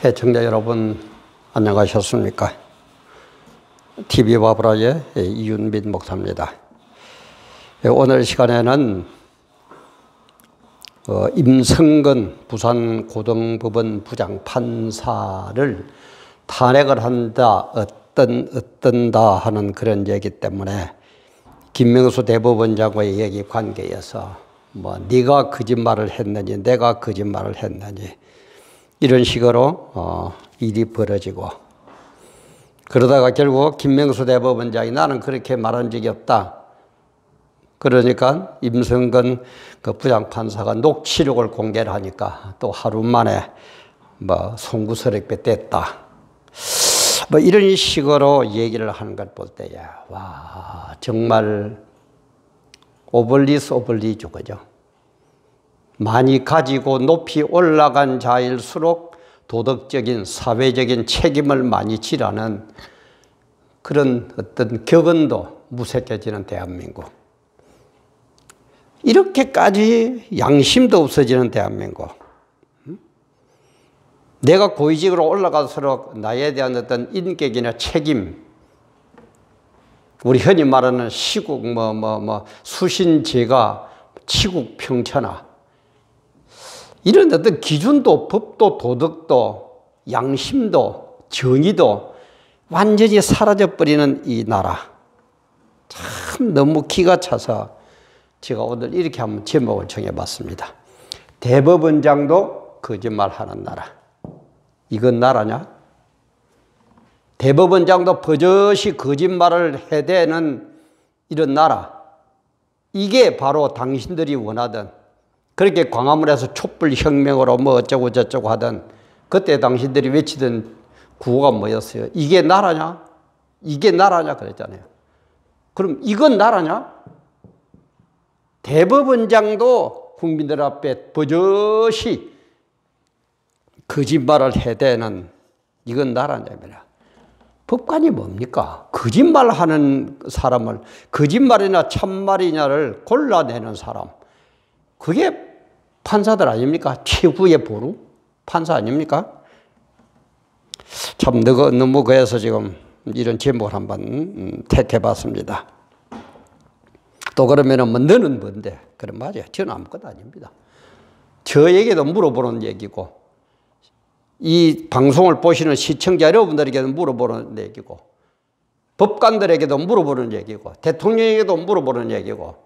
시청자 여러분 안녕하셨습니까? TV 바브라의 이윤민 목사입니다. 오늘 시간에는 임성근 부산고등법원 부장판사를 탄핵을 한다, 어떤다 하는 그런 얘기 때문에 김명수 대법원장과의 얘기 관계에서 네가 거짓말을 했느니 내가 거짓말을 했느니 이런 식으로 일이 벌어지고, 그러다가 결국 김명수 대법원장이 나는 그렇게 말한 적이 없다. 그러니까 임성근 그 부장판사가 녹취록을 공개를 하니까 또 하루 만에 송구스럽게 됐다. 이런 식으로 얘기를 하는 걸 볼 때야, 와, 정말 오블리스 오블리주, 그죠? 많이 가지고 높이 올라간 자일수록 도덕적인, 사회적인 책임을 많이 지라는 그런 어떤 격언도 무색해지는 대한민국. 이렇게까지 양심도 없어지는 대한민국. 내가 고위직으로 올라갈수록 나에 대한 어떤 인격이나 책임, 우리 흔히 말하는 시국, 수신제가, 치국평천하, 이런 어떤 기준도, 법도, 도덕도, 양심도, 정의도 완전히 사라져버리는 이 나라. 참 너무 기가 차서 제가 오늘 이렇게 한번 제목을 정해봤습니다. 대법원장도 거짓말하는 나라. 이건 나라냐? 대법원장도 버젓이 거짓말을 해대는 이런 나라. 이게 바로 당신들이 원하던, 그렇게 광화문에서 촛불혁명으로 어쩌고 저쩌고 하던, 그때 당신들이 외치던 구호가 뭐였어요? 이게 나라냐? 이게 나라냐? 그랬잖아요. 그럼 이건 나라냐? 대법원장도 국민들 앞에 버젓이 거짓말을 해대는, 이건 나라냐면, 법관이 뭡니까? 거짓말하는 사람을, 거짓말이나 참말이냐를 골라내는 사람, 그게 판사들 아닙니까? 최후의 보루? 판사 아닙니까? 참 너무 그래서 지금 이런 제목을 한번 택해봤습니다. 또 그러면은 너는 뭔데? 그럼 맞아요. 저는 아무것도 아닙니다. 저에게도 물어보는 얘기고, 이 방송을 보시는 시청자 여러분들에게도 물어보는 얘기고, 법관들에게도 물어보는 얘기고, 대통령에게도 물어보는 얘기고,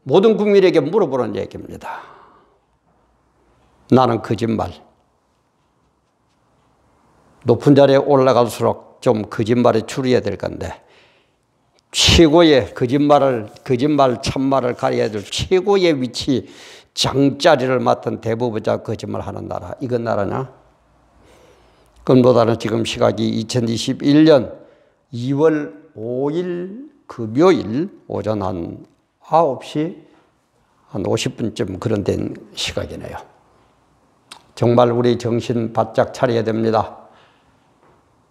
모든 국민에게 물어보는 얘기입니다. 나는 거짓말. 높은 자리에 올라갈수록 좀 거짓말이 줄여야 될 건데, 최고의 거짓말, 참말을 가려야 될 최고의 위치, 장자리를 맡은 대법원장 거짓말하는 나라. 이건 나라냐? 그것보다는 지금 시각이 2021년 2월 5일 금요일 오전 한 9시 한 50분쯤 그런 된 시각이네요. 정말 우리 정신 바짝 차려야 됩니다.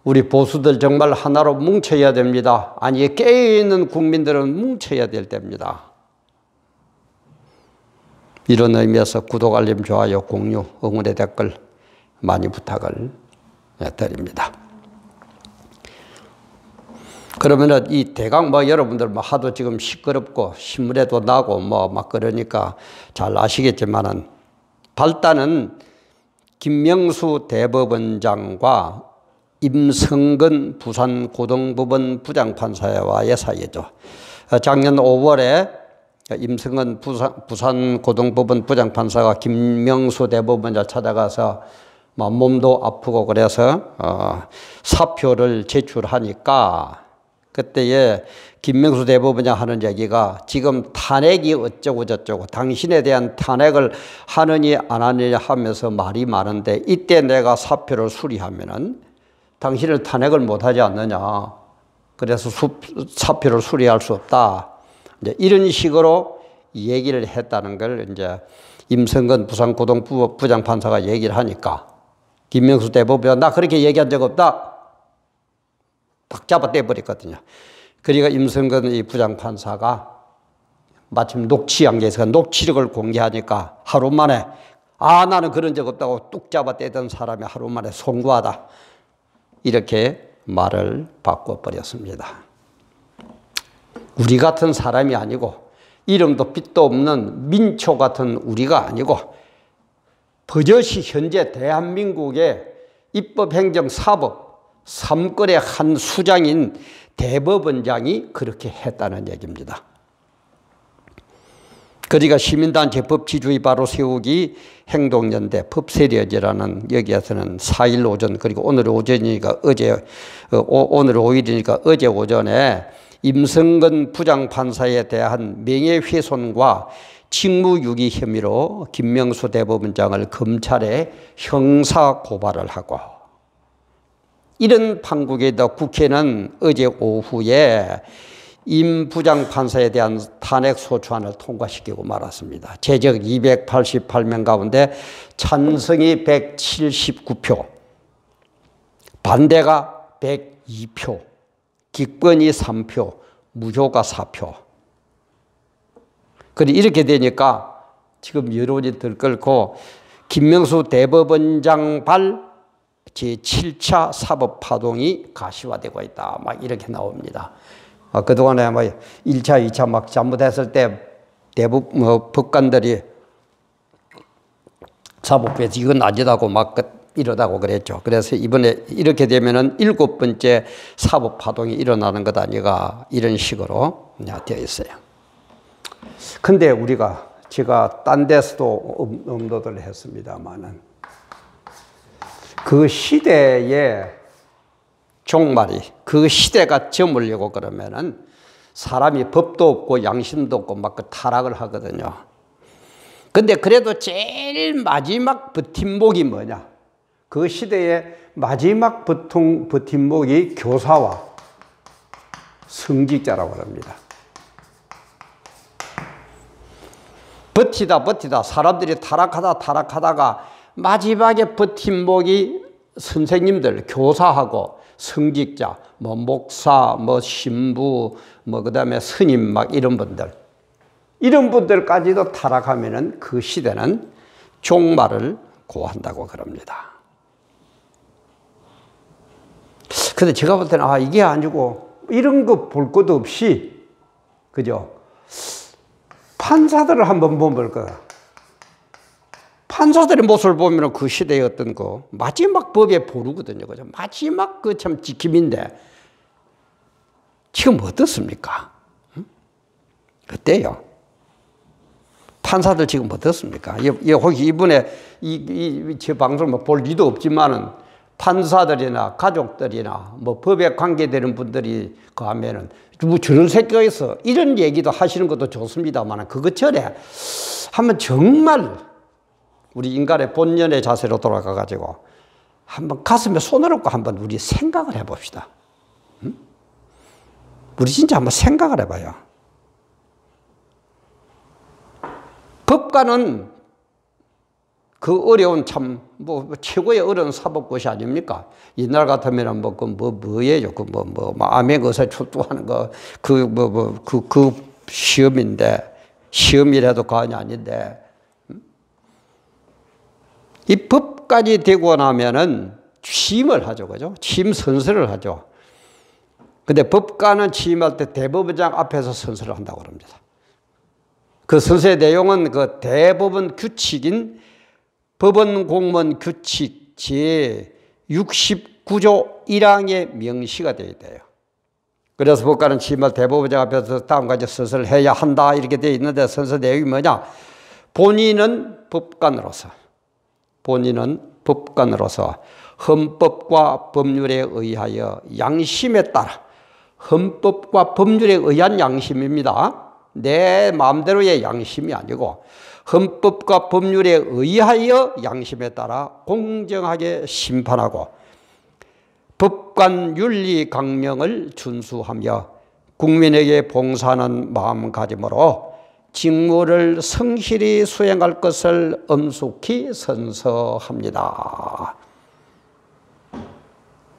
우리 보수들 정말 하나로 뭉쳐야 됩니다. 아니, 깨어있는 국민들은 뭉쳐야 될 때입니다. 이런 의미에서 구독, 알림, 좋아요, 공유, 응원의 댓글 많이 부탁을 드립니다. 그러면은 이 대강 여러분들 하도 지금 시끄럽고 신문에도 나고 막 그러니까 잘 아시겠지만은, 발단은 김명수 대법원장과 임성근 부산고등법원 부장판사와의 사이죠. 작년 5월에 임성근 부산고등법원 부장판사가 김명수 대법원장 찾아가서 몸도 아프고 그래서 사표를 제출하니까, 그때에 김명수 대법원장 하는 얘기가 지금 탄핵이 어쩌고 저쩌고 당신에 대한 탄핵을 하느니 안 하느냐 하면서 말이 많은데, 이때 내가 사표를 수리하면은 당신을 탄핵을 못하지 않느냐. 그래서 사표를 수리할 수 없다. 이제 이런 식으로 얘기를 했다는 걸 이제 임성근 부산고등법원 부장판사가 얘기를 하니까, 김명수 대법원장 나 그렇게 얘기한 적 없다. 딱 잡아 떼버렸거든요. 그러니까 임성근 이 부장판사가 마침 녹취한 게 있어서 녹취록을 공개하니까 하루 만에 아, 나는 그런 적 없다고 뚝 잡아 떼던 사람이 하루 만에 송구하다. 이렇게 말을 바꿔버렸습니다. 우리 같은 사람이 아니고 이름도 빛도 없는 민초 같은 우리가 아니고 버젓이 현재 대한민국의 입법, 행정, 사법 3권의 한 수장인 대법원장이 그렇게 했다는 얘기입니다. 그러니까 시민단체 법치주의 바로 세우기 행동연대 법세려제라는 여기에서는 4일 오전 그리고 오늘 오전이니까 오늘 5일이니까 어제 오전에 임성근 부장판사에 대한 명예훼손과 직무유기 혐의로 김명수 대법원장을 검찰에 형사고발을 하고 이런 판국에다 국회는 어제 오후에 임 부장판사에 대한 탄핵소추안을 통과시키고 말았습니다. 제적 288명 가운데 찬성이 179표, 반대가 102표, 기권이 3표, 무효가 4표. 그리고 이렇게 되니까 지금 여론이 들끓고 김명수 대법원장발 제7차 사법파동이 가시화되고 있다. 막 이렇게 나옵니다. 그동안에 뭐 1차, 2차 막 잘못했을 때 대부분 법관들이 사법부에서 이건 아니다고 막 이러다고 그랬죠. 그래서 이번에 이렇게 되면은 7번째 사법파동이 일어나는 것 아니가 이런 식으로 되어 있어요. 근데 제가 딴 데서도 음도를 했습니다만은 그 시대의 종말이 그 시대가 저물려고 그러면은 사람이 법도 없고 양심도 없고 막 타락을 하거든요. 근데 그래도 제일 마지막 버팀목이 뭐냐? 그 시대의 마지막 버팀목이 교사와 성직자라고 합니다. 버티다 사람들이 타락하다가 마지막에 버팀목이 선생님들, 교사하고 성직자, 뭐 목사, 뭐 신부, 뭐 그다음에 스님 막 이런 분들까지도 타락하면은 그 시대는 종말을 고한다고 그럽니다. 근데 제가 볼 때는 이게 아니고 이런 거 볼 것도 없이 그죠? 판사들을 한번 보면 판사들의 모습을 보면 그 시대의 어떤 마지막 법의 보루거든요. 그죠? 마지막 참 지킴인데 지금 어떻습니까? 어때요? 판사들 지금 어떻습니까? 혹시 이번에 제 방송을 볼 리도 없지만은 판사들이나 가족들이나 뭐 법에 관계되는 분들이 그 하면은 뭐 저런 새끼가 있어 이런 얘기도 하시는 것도 좋습니다만 그것 전에 한번 정말 우리 인간의 본연의 자세로 돌아가 가지고 한번 가슴에 손을 얹고 한번 우리 생각을 해봅시다. 응? 우리 진짜 한번 생각을 해봐요. 법관은 그 어려운 최고의 어려운 사법고시 아닙니까? 옛날 같으면 뭐예요? 암행 의사 출두하는 그 시험인데, 시험이라도 과언이 아닌데, 이 법까지 되고 나면은 취임을 하죠. 그죠? 취임 선서를 하죠. 근데 법관은 취임할 때 대법원장 앞에서 선서를 한다고 합니다. 그 선서의 내용은 그 대법원 규칙인 법원 공무원 규칙 제 69조 1항에 명시가 되어 있대요. 그래서 법관은 취임할 대법원장 앞에서 다음과 같이 선서를 해야 한다 이렇게 되어 있는데 선서 내용이 뭐냐? 본인은 법관으로서 헌법과 법률에 의하여 양심에 따라 헌법과 법률에 의한 양심입니다. 내 마음대로의 양심이 아니고 헌법과 법률에 의하여 양심에 따라 공정하게 심판하고 법관 윤리 강령을 준수하며 국민에게 봉사하는 마음가짐으로 직무를 성실히 수행할 것을 엄숙히 선서합니다.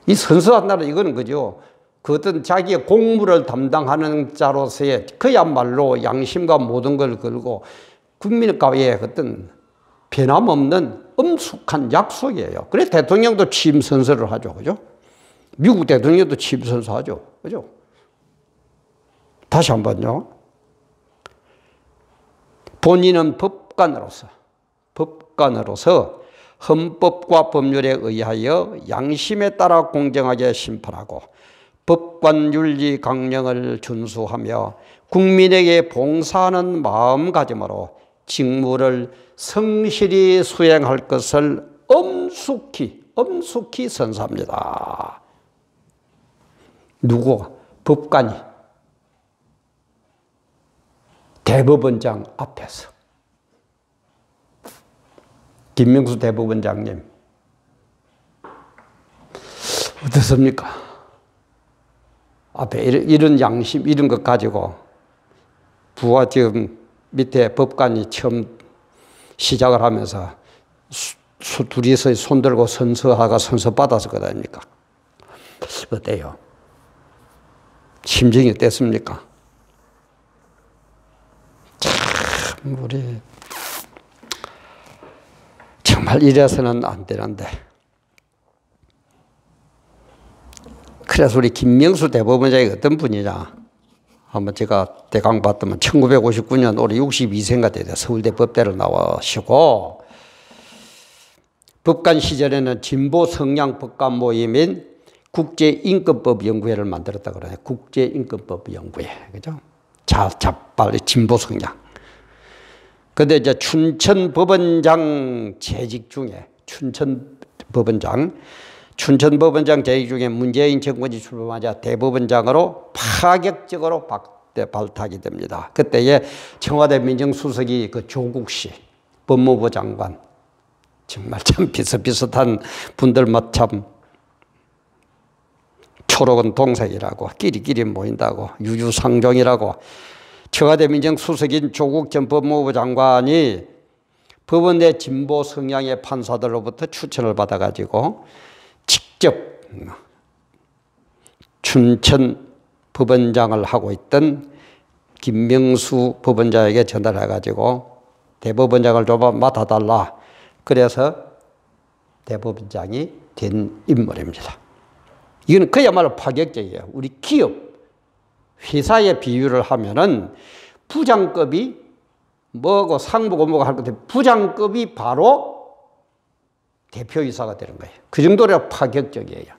이 선서한다는 이거는 그죠. 그 어떤 자기의 공무를 담당하는 자로서의 그야말로 양심과 모든 걸 걸고 국민과의 어떤 변함없는 엄숙한 약속이에요. 그래서 대통령도 취임 선서를 하죠. 그죠? 미국 대통령도 취임 선서 하죠. 그죠? 다시 한 번요. 본인은 법관으로서 헌법과 법률에 의하여 양심에 따라 공정하게 심판하고 법관 윤리 강령을 준수하며 국민에게 봉사하는 마음가짐으로 직무를 성실히 수행할 것을 엄숙히 선서합니다. 누구가? 법관이 대법원장 앞에서. 김명수 대법원장님 어떻습니까? 앞에 이런 양심 이런 것 가지고 부하 지금 밑에 법관이 처음 시작을 하면서 둘이서 손들고 선서 받았을 것 아닙니까? 어때요? 심정이 어땠습니까? 참 우리 정말 이래서는 안 되는데. 그래서 우리 김명수 대법원장이 어떤 분이냐. 한번 제가 대강 봤더만 1959년 올해 62세인가 돼요. 서울대 법대를 나와시고 법관 시절에는 진보 성향 법관 모임인 국제인권법연구회를 만들었다 그러네요. 국제인권법연구회. 그죠? 자빨 진보 성향. 근데 이제 춘천법원장 재직 중에 춘천법원장 재직 중에 문재인 정권이 출범하자 대법원장으로 파격적으로 발탁이 됩니다. 그때에 청와대 민정수석이 그 조국 씨 법무부 장관 정말 참 비슷비슷한 분들만 참 초록은 동색이라고 끼리끼리 모인다고 유유상종이라고 청와대 민정수석인 조국 전 법무부 장관이 법원 내 진보 성향의 판사들로부터 추천을 받아가지고 직접 춘천 법원장을 하고 있던 김명수 법원장에게 전달해가지고 대법원장을 좀 맡아달라. 그래서 대법원장이 된 인물입니다. 이건 그야말로 파격적이에요. 우리 기업, 회사의 비유를 하면은 부장급이 뭐고 상무고 뭐고 할 건데 부장급이 바로 대표이사가 되는 거예요. 그 정도로 파격적이에요.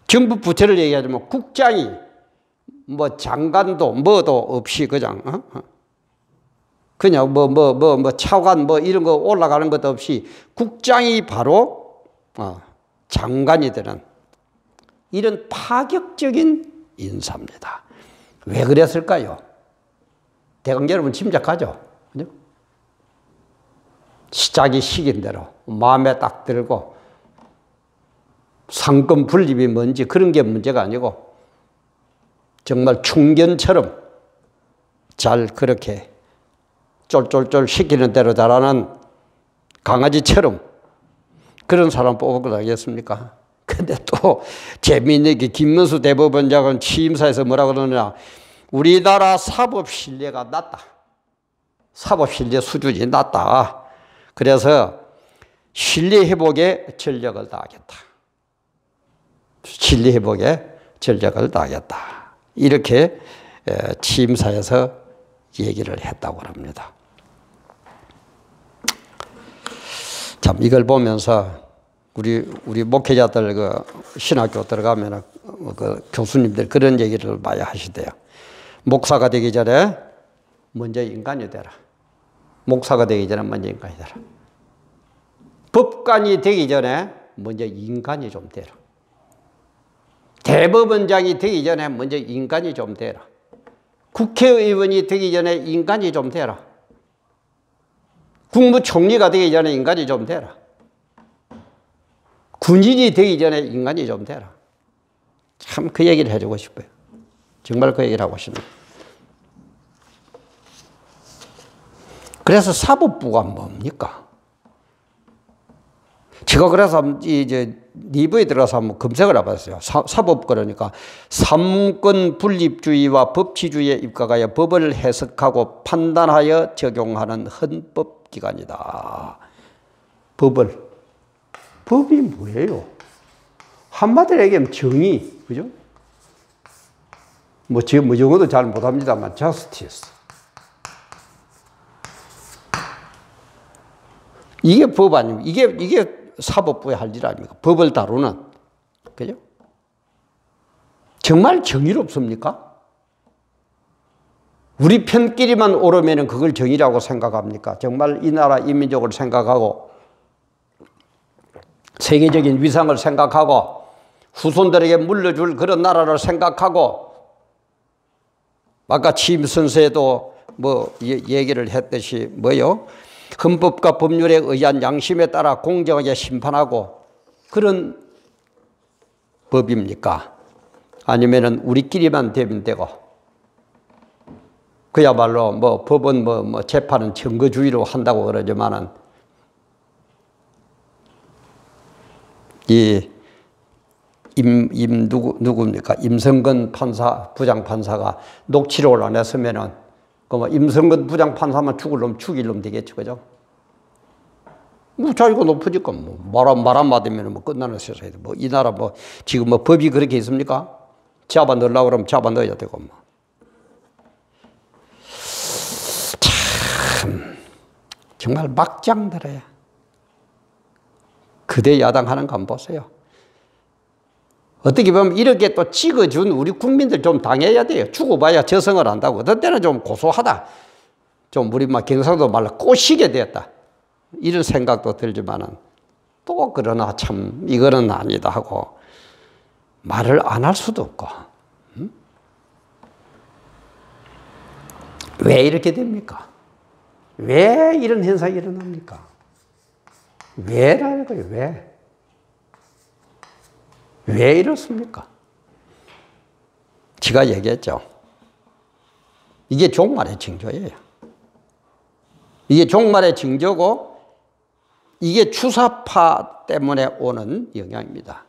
정부 부처를 얘기하자면 국장이 뭐 장관도 뭐도 없이 그냥 차관 뭐 이런 거 올라가는 것도 없이 국장이 바로 장관이 되는 이런 파격적인 인사입니다. 왜 그랬을까요? 대강 여러분 짐작하죠? 그죠? 자기 시킨 대로 마음에 딱 들고 상권 분립이 뭔지 그런 게 문제가 아니고 정말 충견처럼 잘 그렇게 쫄쫄쫄 시키는 대로 잘하는 강아지처럼 그런 사람 뽑을 것 아니겠습니까? 근데 또 재미있는 게 김문수 대법원장은 취임사에서 뭐라고 그러느냐. 우리나라 사법 신뢰가 낮다. 사법 신뢰 수준이 낮다. 그래서 신뢰 회복에 전력을 다하겠다. 신뢰 회복에 전력을 다하겠다. 이렇게 취임사에서 얘기를 했다고 합니다. 참 이걸 보면서 우리 목회자들 그 신학교 들어가면 그 교수님들 그런 얘기를 많이 하시대요. 목사가 되기 전에 먼저 인간이 되라. 목사가 되기 전에 먼저 인간이 되라. 법관이 되기 전에 먼저 인간이 좀 되라. 대법원장이 되기 전에 먼저 인간이 좀 되라. 국회의원이 되기 전에 인간이 좀 되라. 국무총리가 되기 전에 인간이 좀 되라. 군인이 되기 전에 인간이 좀 되라. 참 그 얘기를 해주고 싶어요. 정말 그 얘기를 하고 싶네요. 그래서 사법부가 뭡니까? 제가 그래서 이제 리뷰에 들어가서 한번 검색을 해봤어요. 사법 그러니까 삼권 분립주의와 법치주의에 입각하여 법을 해석하고 판단하여 적용하는 헌법 기관이다. 법이 뭐예요? 한마디로 얘기하면 정의, 그죠? 지금 영어도 잘 못합니다만, justice. 이게 법 아닙니까? 이게 사법부의 할 일 아닙니까? 법을 다루는. 그죠? 정말 정의롭습니까? 우리 편끼리만 옳으면 그걸 정의라고 생각합니까? 정말 이 나라 인민족을 생각하고 세계적인 위상을 생각하고 후손들에게 물려줄 그런 나라를 생각하고 아까 취임 선서에도 얘기를 했듯이 헌법과 법률에 의한 양심에 따라 공정하게 심판하고 그런 법입니까? 아니면은 우리끼리만 되면 되고 그야말로 법은 재판은 증거주의로 한다고 그러지만은 누굽니까? 임성근 판사, 부장판사가 녹취록을 안 했으면은 임성근 부장판사만 죽일 놈 되겠죠, 그죠? 자기가 높으니까 말 한마디면 끝나는 세상이다. 이 나라 지금 법이 그렇게 있습니까? 잡아 넣으려고 그러면 잡아 넣어야 되고 참 정말 막장들어야. 그대 야당하는 거 한번 보세요. 어떻게 보면 이렇게 또 찍어준 우리 국민들 좀 당해야 돼요. 죽어봐야 저성을 한다고. 어떤 때는 좀 고소하다. 좀 우리 경상도 말로 꼬시게 되었다. 이런 생각도 들지만은 또 그러나 참 이거는 아니다 하고 말을 안 할 수도 없고. 왜 이렇게 됩니까? 왜 이런 현상이 일어납니까? 왜라는 거예요, 왜? 왜 이렇습니까? 제가 얘기했죠. 이게 종말의 징조예요. 이게 종말의 징조고 이게 주사파 때문에 오는 영향입니다.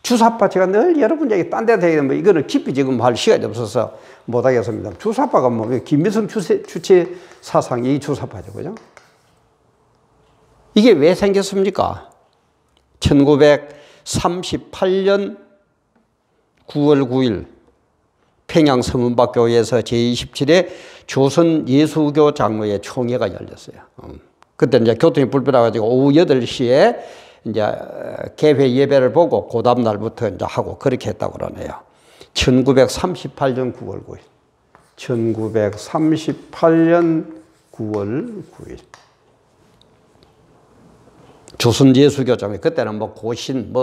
주사파 제가 늘 여러분 얘기 딴 데서 얘기하면 이거는 깊이 지금 할 시간이 없어서 못하겠습니다. 주사파가 김일성 주체 사상이 주사파죠, 그죠? 이게 왜 생겼습니까? 1938년 9월 9일 평양 서문박교회에서 제27회 조선예수교 장로회 총회가 열렸어요. 그때 이제 교통이 불편해가지고 오후 8시에 이제 개회 예배를 보고 그 다음 날부터 이제 하고 그렇게 했다고 그러네요. 1938년 9월 9일. 1938년 9월 9일. 조선예수교장회 그때는 고신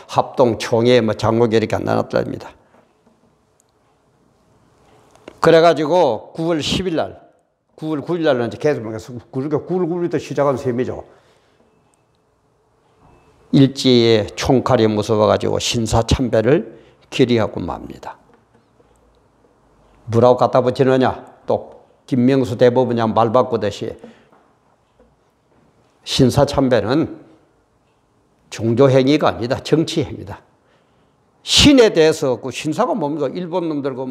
합동 총회 장로교 이렇게 안 나눴답니다. 그래가지고 9월 10일 날 9월 9일 날은 이제 계속 9월 9일부터 시작한 셈이죠. 일제의 총칼이 무서워가지고 신사참배를 결의하고 맙니다. 뭐라고 갖다 붙이느냐? 또 김명수 대법원장 말 바꾸듯이 신사참배는 종교행위가 아니다. 정치행위다. 신에 대해서 그 신사가 뭡니까? 일본 놈들과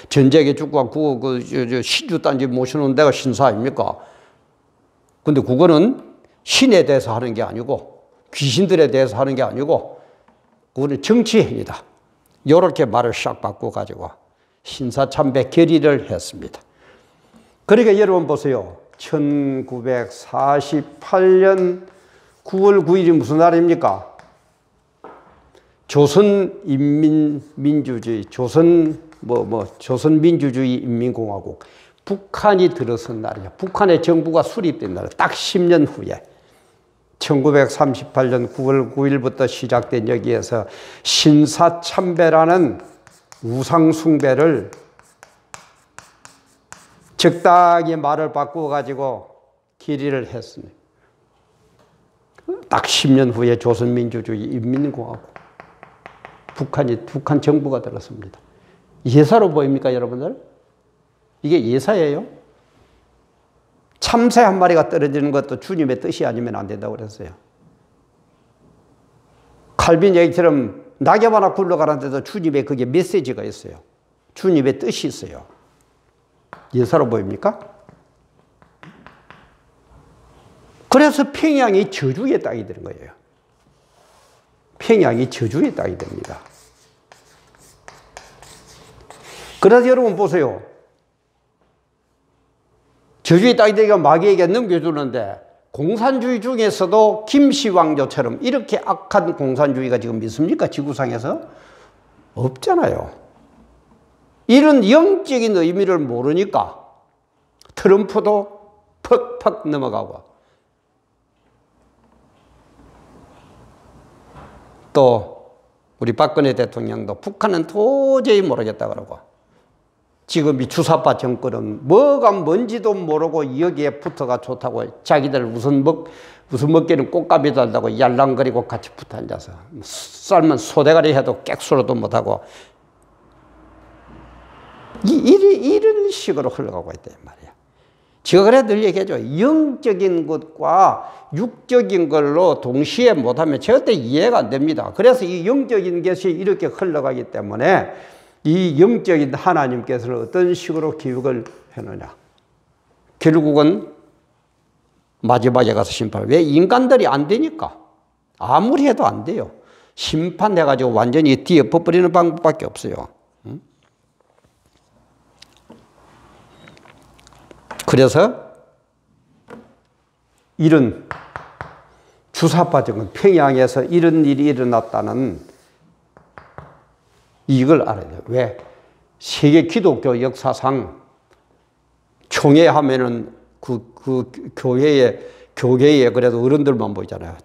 전쟁에 죽고 시주단지 모시는 데가 신사 아닙니까? 근데 그거는 신에 대해서 하는 게 아니고 귀신들에 대해서 하는 게 아니고 그거는 정치행위다. 이렇게 말을 싹 바꿔가지고 신사참배 결의를 했습니다. 그러니까 여러분 보세요. 1948년 9월 9일이 무슨 날입니까? 조선인민민주주의, 조선민주주의 인민공화국 북한이 들어선 날이죠. 북한의 정부가 수립된 날, 딱 10년 후에 1938년 9월 9일부터 시작된 여기에서 신사참배라는 우상숭배를 적당히 말을 바꾸어가지고 결의를 했습니다. 딱 10년 후에 조선민주주의 인민공화국 북한 정부가 들었습니다. 예사로 보입니까, 여러분들? 이게 예사예요. 참새 한 마리가 떨어지는 것도 주님의 뜻이 아니면 안 된다고 그랬어요. 칼빈 얘기처럼 낙엽 하나 굴러가는데도 주님의 그게 메시지가 있어요. 주님의 뜻이 있어요. 예사로 보입니까? 그래서 평양이 저주의 땅이 되는 거예요. 평양이 저주의 땅이 됩니다. 그래서 여러분 보세요. 저주의 땅이 되니까 마귀에게 넘겨주는데 공산주의 중에서도 김씨왕조처럼 이렇게 악한 공산주의가 지금 있습니까? 지구상에서? 없잖아요. 이런 영적인 의미를 모르니까 트럼프도 퍽퍽 넘어가고 또 우리 박근혜 대통령도 북한은 도저히 모르겠다 그러고 지금 이 주사파 정권은 뭐가 뭔지도 모르고 여기에 붙어가 좋다고 자기들 무슨 먹기는 꽃가비 달다고 yar랑거리고 같이 붙어 앉아서 삶은 소대가리 해도 객수로도 못하고 이런 식으로 흘러가고 있단 말이야. 제가 그래 늘 얘기하죠. 영적인 것과 육적인 걸로 동시에 못하면 절대 이해가 안 됩니다. 그래서 이 영적인 것이 이렇게 흘러가기 때문에 이 영적인 하나님께서는 어떤 식으로 기획을 해놓냐. 결국은 마지막에 가서 심판. 왜? 인간들이 안 되니까. 아무리 해도 안 돼요. 심판해가지고 완전히 뒤엎어버리는 방법밖에 없어요. 그래서 이런 주사파 정권, 평양에서 이런 일이 일어났다는 이걸 알아야 돼요. 왜? 세계 기독교 역사상 총회하면은 그 교회에 그래도 어른들만 모이잖아요.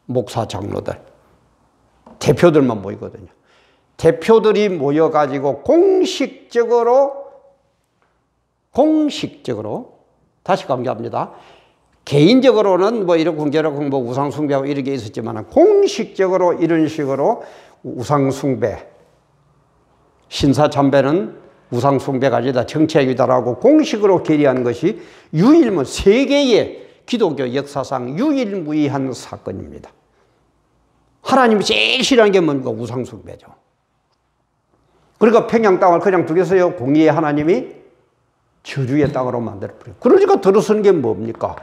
목사, 장로들. 대표들만 모이거든요. 대표들이 모여가지고 공식적으로 다시 강조합니다. 개인적으로는 뭐 이런 궁계라고 뭐 우상숭배하고 이런 게 있었지만 공식적으로 이런 식으로 우상숭배, 신사참배는 우상숭배가 아니다 정책이다라고 공식으로 결의한 것이 세계의 기독교 역사상 유일무이한 사건입니다. 하나님이 제일 싫어하는 게 뭡니까? 우상숭배죠. 그러니까 평양 땅을 그냥 두겠어요? 공의의 하나님이 저주의 땅으로 만들어버려요. 그러니까 들어서는 게 뭡니까?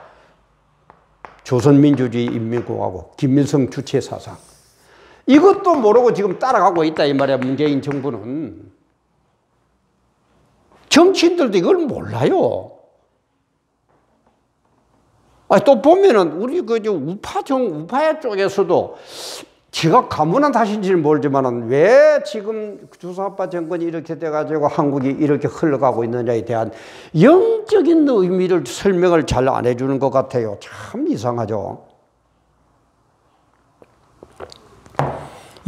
조선민주주의 인민공화국, 김일성 주체 사상. 이것도 모르고 지금 따라가고 있다 이 말이야. 문재인 정부는. 정치인들도 이걸 몰라요. 또 보면은 우리 우파 쪽에서도 제가 가문은 다신지는 모르지만은 왜 지금 주사파 정권이 이렇게 돼가지고 한국이 이렇게 흘러가고 있느냐에 대한 영적인 의미를 설명을 잘 안 해주는 것 같아요. 참 이상하죠.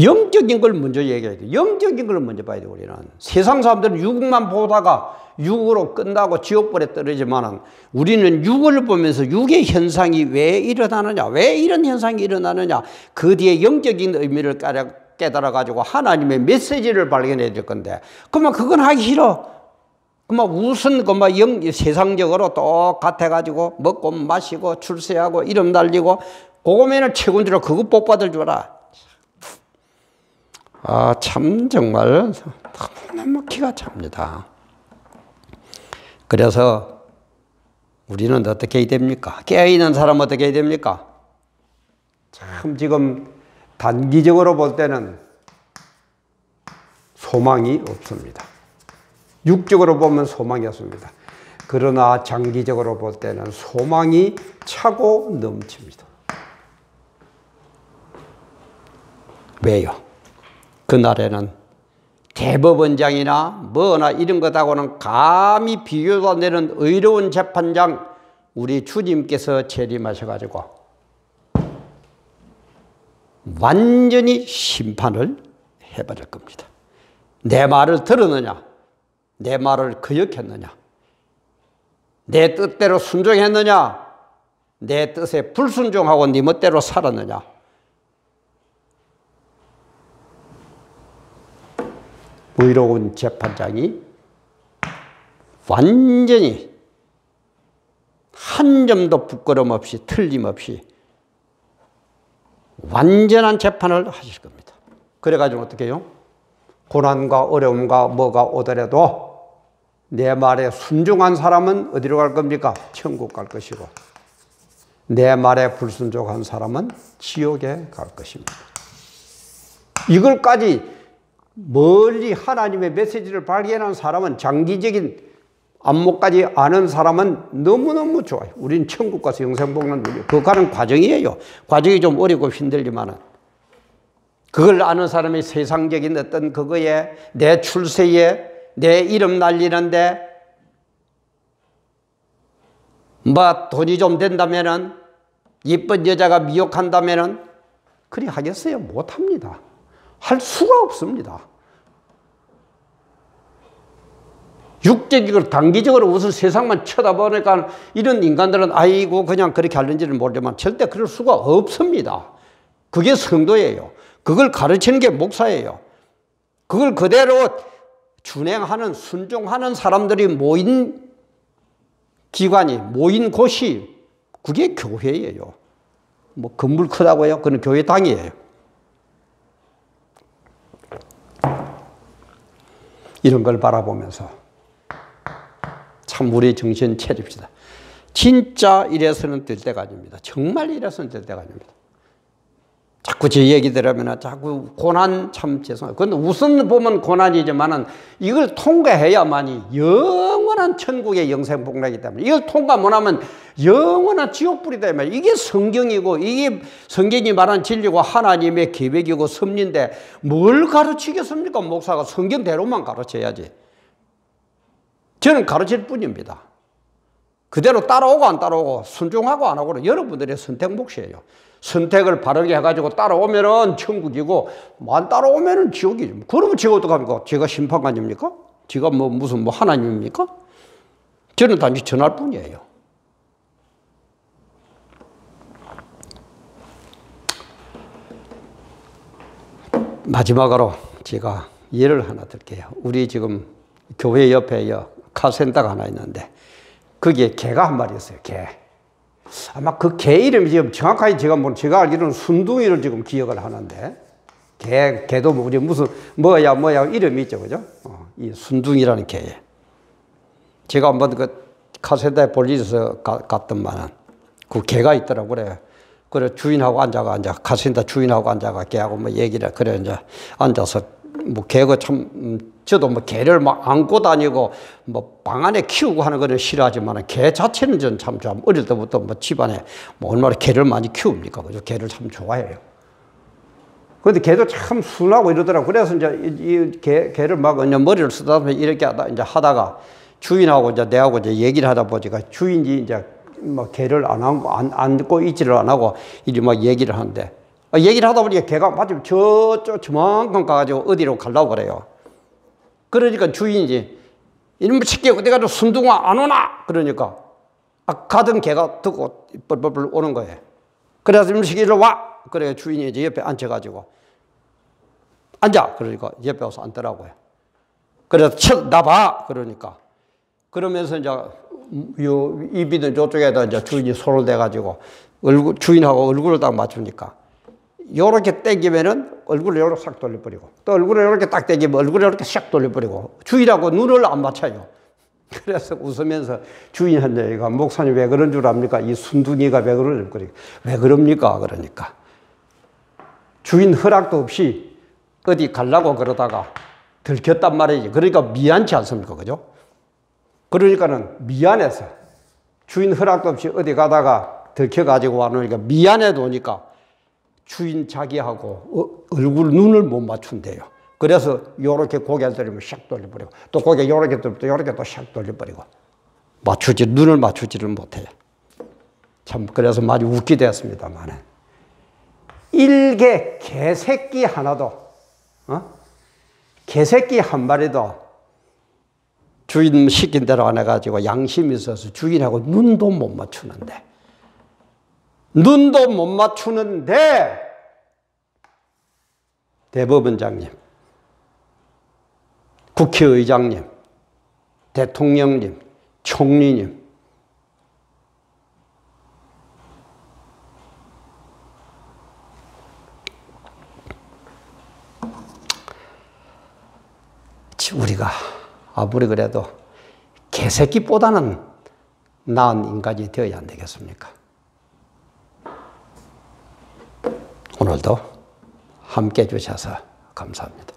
영적인 걸 먼저 얘기해야 돼요. 영적인 걸 먼저 봐야 돼요, 우리는. 세상 사람들은 육만 보다가 육으로 끝나고 지옥불에 떨어지만은 우리는 육을 보면서 육의 현상이 왜 일어나느냐, 왜 이런 현상이 일어나느냐, 그 뒤에 영적인 의미를 깨달아가지고 하나님의 메시지를 발견해야 될 건데, 그러면 그건 하기 싫어. 그만 무슨 세상적으로 똑같아가지고 먹고 마시고 출세하고 이름 날리고 그거면은 최고인 줄 알고 그거 복 받을 줄 알아. 참 정말 너무 기가 찹니다. 그래서 우리는 어떻게 해야 됩니까? 깨어있는 사람은 어떻게 해야 됩니까? 참 지금 단기적으로 볼 때는 소망이 없습니다. 육적으로 보면 소망이 없습니다. 그러나 장기적으로 볼 때는 소망이 차고 넘칩니다. 왜요? 그날에는 대법원장이나 뭐나 이런 것하고는 감히 비교도 안 되는 의로운 재판장 우리 주님께서 재림하셔가지고 완전히 심판을 해버릴 겁니다. 내 말을 들었느냐? 내 말을 거역했느냐? 내 뜻대로 순종했느냐? 내 뜻에 불순종하고 네 멋대로 살았느냐? 의로운 재판장이 완전히 한 점도 부끄럼 없이 틀림없이 완전한 재판을 하실 겁니다. 그래가지고 어떻게 해요? 고난과 어려움과 뭐가 오더라도 내 말에 순종한 사람은 어디로 갈 겁니까? 천국 갈 것이고 내 말에 불순종한 사람은 지옥에 갈 것입니다. 이걸까지 멀리 하나님의 메시지를 발견한 사람은, 장기적인 안목까지 아는 사람은 너무너무 좋아요. 우리는 천국 가서 영생복락 누려. 그거 가는 과정이에요. 과정이 좀 어렵고 힘들지만은. 그걸 아는 사람이 세상적인 어떤 그거에, 내 출세에, 내 이름 날리는데, 뭐 돈이 좀 된다면은, 이쁜 여자가 미혹한다면은, 그리 하겠어요? 못합니다. 할 수가 없습니다. 육적으로, 단기적으로 무슨 세상만 쳐다보니까 이런 인간들은 아이고 그냥 그렇게 하는지는 모르지만 절대 그럴 수가 없습니다. 그게 성도예요. 그걸 가르치는 게 목사예요. 그걸 그대로 준행하는, 순종하는 사람들이 모인 기관이, 모인 곳이, 그게 교회예요. 뭐 건물 크다고요? 그건 교회당이에요. 이런 걸 바라보면서 참 우리의 정신 차립시다. 진짜 이래서는 될 때가 아닙니다. 정말 이래서는 될 때가 아닙니다. 자꾸 제 얘기 들으면 자꾸 고난, 참 죄송해요. 근데 우선 보면 고난이지만은 이걸 통과해야만이 영원한 천국의 영생복락이기 때문에, 이걸 통과 못하면 영원한 지옥불이다. 이게 성경이고, 이게 성경이 말한 진리고 하나님의 계획이고 섭리인데 뭘 가르치겠습니까? 목사가 성경대로만 가르쳐야지. 저는 가르칠 뿐입니다. 그대로 따라오고 안 따라오고, 순종하고 안 하고는 여러분들의 선택 몫이에요. 선택을 바르게 해가지고 따라오면은 천국이고, 안 따라오면은 지옥이죠. 그러면 제가 어떡합니까? 제가 심판관입니까? 제가 무슨 하나님입니까? 저는 단지 전할 뿐이에요. 마지막으로 제가 예를 하나 들게요. 우리 지금 교회 옆에 카센터가 하나 있는데, 거기에 개가 한 마리 있어요. 개. 아마 그 개 이름이 지금 정확하게 제가 알기로는 순둥이를 지금 기억을 하는데, 개도 우리 무슨 뭐야 이름이 있죠, 그죠? 이 순둥이라는 개에. 제가 한번 그 카센터에 볼 일이 있어서 갔더만은 그 개가 있더라고요. 그래 주인하고 카센터 주인하고 앉아가 개하고 뭐 얘기를 그래 이제 앉아서 뭐 개가 참 저도 뭐 개를 막 안고 다니고 뭐 방 안에 키우고 하는 거는 싫어하지만 개 자체는 저는 참 어릴 때부터 뭐 집안에 뭐 얼마나 개를 많이 키웁니까? 그죠? 개를 참 좋아해요. 그런데 개도 참 순하고 이러더라고. 그래서 이제 이 개를 막 그냥 머리를 쓰다듬어 이렇게 하다가 주인하고 이제 내하고 이제 얘기를 하다 보니까 주인이 이제 뭐 개를 안고 있지를 안 하고 이리 막 얘기를 하는데, 얘기를 하다 보니까 개가 마침 저만큼 가가지고 어디로 가려고 그래요. 그러니까 주인이 이놈의 새끼 어디 가서 순둥아 안 오나? 그러니까 가던 개가 듣고 뻘뻘뻘 오는 거예요. 그래서 이놈의 새끼 일로 와. 그래 주인이 이제 옆에 앉혀가지고 앉아. 그러니까 옆에 와서 앉더라고요. 그래서 나봐. 그러니까 그러면서 이제 입이든 저쪽에다 이제 주인이 손을 대가지고 주인하고 얼굴을 딱 맞추니까 요렇게 당기면은 얼굴을 요렇게 싹 돌려버리고, 또 얼굴을 요렇게 딱 당기면 얼굴을 요렇게 싹 돌려버리고, 주인하고 눈을 안 맞춰요. 그래서 웃으면서 주인한테 얘가 목사님 왜 그런 줄 압니까? 이 순둥이가 왜 그럽니까? 그러니까 주인 허락도 없이 어디 가려고 그러다가 들켰단 말이지. 그러니까 미안치 않습니까? 그죠? 그러니까는 미안해서 주인 허락도 없이 어디 가다가 들켜가지고 와놓으니까 미안해 도니까 주인 자기하고 눈을 못 맞춘대요. 그래서 요렇게 고개를 들이면 샥 돌려버리고, 또 고개 요렇게 들면 또 요렇게 또 샥 돌려버리고, 눈을 맞추지를 못해요. 참, 그래서 많이 웃게 되었습니다만, 일개 개새끼 하나도, 개새끼 한 마리도 주인 시킨 대로 안 해가지고 양심이 있어서 주인하고 눈도 못 맞추는데, 대법원장님, 국회의장님, 대통령님, 총리님, 우리가 아무리 그래도 개새끼보다는 나은 인간이 되어야 안 되겠습니까? 오늘도 함께 해주셔서 감사합니다.